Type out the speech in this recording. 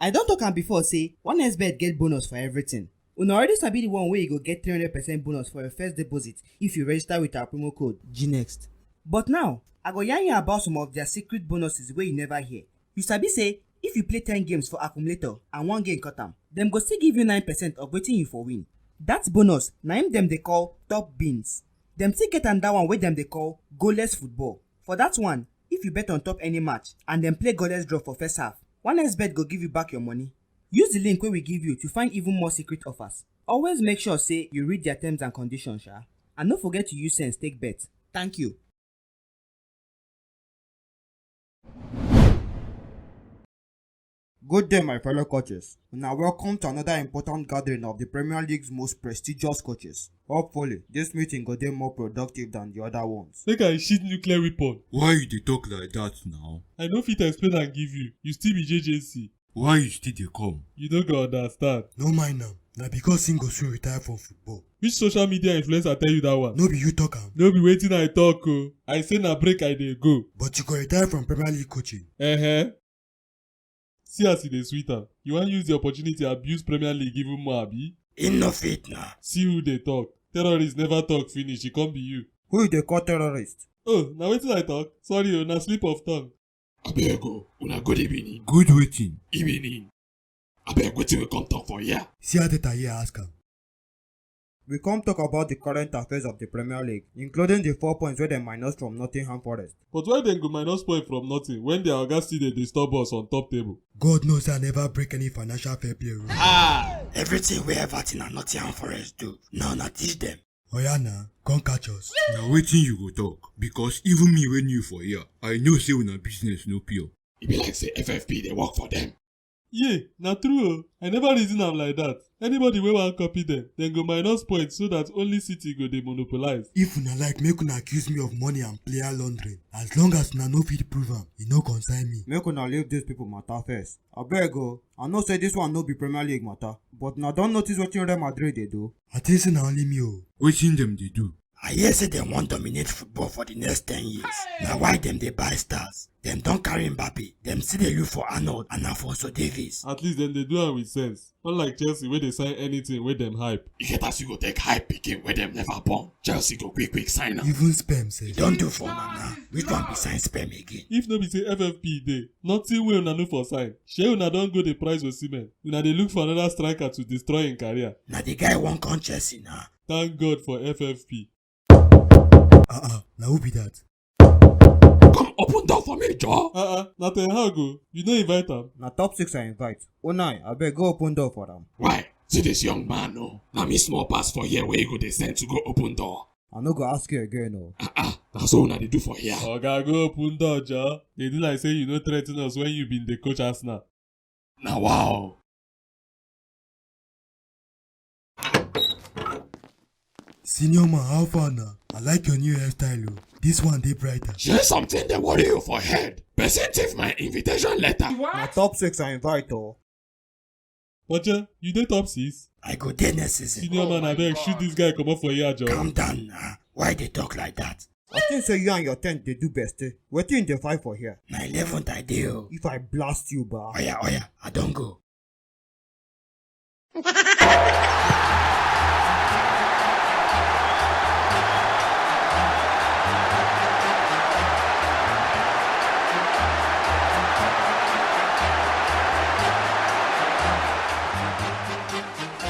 I don talk am before say 1xbet get bonus for everything. Una already sabi the one where you go get 300% bonus for your first deposit if you register with our promo code GNEXT. But now, I go yarn you about some of their secret bonuses wey you never hear. You sabi say if you play 10 games for accumulator and one game cut am, dem go still give you 9% of wetin you for win. That bonus na im dem dey call top beans. Dem still get another one wey dem dey call goalless football. For that one, if you bet on top any match and dem play goalless draw for first half, 1xbet go give you back your money. Use the link wey we give you to find even more secret offers. Always make sure say you read their terms and conditions, sha. And no forget to use sense take bet. Thank you. Good day, my fellow coaches. Now welcome to another important gathering of the Premier League's most prestigious coaches. Hopefully, this meeting go dey more productive than the other ones. Make I shoot nuclear weapon. Why you dey talk like that now? I no fit explain and give you. You still be JJC. Why you still dey come? You no go understand. No mind am. Na because him go soon retire from football. Which social media influencer tell you that one? No be you talk am. No be wetin I talk o. I say na break I dey go. But you go retire from Premier League coaching. See as e dey sweet am. You wan use the opportunity abuse Premier League even more, abi? Him no fit na. See who dey talk. Terrorists never talk finish, e come be you. Who you dey call terrorist? Oh, na wetin I talk? Sorry o, na slip of tongue. Abeg o, una good evening. Good waiting. Evening. Abeg wetin we come talk for here? See how data here ask am. We come talk about the current affairs of the Premier League, including the 4 points wey dem minus from Nottingham Forest. But why dem go minus point from nothing when their oga still dey disturb us on top table? God knows I never break any financial fair play rule. Everything wey Everton and Nottingham Forest do, now na teach them. Oya na, come catch us. Na wetin you go talk? Because even me wey new for here, I know say una business no pure. E be like say FFP dey work for them. Yeah, na true o. I never reason am like that. Anybody wey wan copy dem go minus points so that only City go dey monopolize. If una like make una accuse me of money and player laundering, as long as una no fit prove am, e no concern me. Make una leave these people matter first. Abeg o, I know say this one no be Premier League matter, but una don notice wetin Real Madrid dey do? I think say na only me o. Wetin dem dey do? I hear say dem wan dominate football for the next 10 years. Na why dem dey buy stars. Dem don carry Mbappe. Dem still dey look for Arnold and Alphonso Davies. At least dem dey do am with sense. Unlike Chelsea wey dey sign anything wey dem hype. E get as you go take hype pikin wey dem never born. Chelsea go quick sign am. Even Spem sef. E don do for una now. Which one be sign Spem again? If no be say FFP dey, nothing wey una no for sign. Shey una don go dey price Osimhen. Una dey look for another striker to destroy im career. Na the guy wan come Chelsea now. Thank God for FFP. Na who be that? Come open door for me, Joe. Na Ten Hag o. You no invite am. Na top 6 I invite. Unai, abeg go open door for am. Why? See this young man no. Na me small pass for here wey you go dey send to go open door. I no go ask you again o. Na so una dey do for here. Oga go open door, Joe. Dey do like say you no threa ten us when you been dey coach Arsenal. Na wow. Senior man, how far na? I like your new hairstyle o. This one dey brighter. Share something dey worry you for head. Person take my invitation letter. Na top 6 I invite o. Oje, you dey top 6? I go dey next season. Senior man, abeg shoot this guy comot for here, Joe. Calm down now. Why they talk like that? I think say you and your 10th dey do best. Wetin you dey fight for here? Na 11th I dey o. If I blast you, ba. Oya, I don go.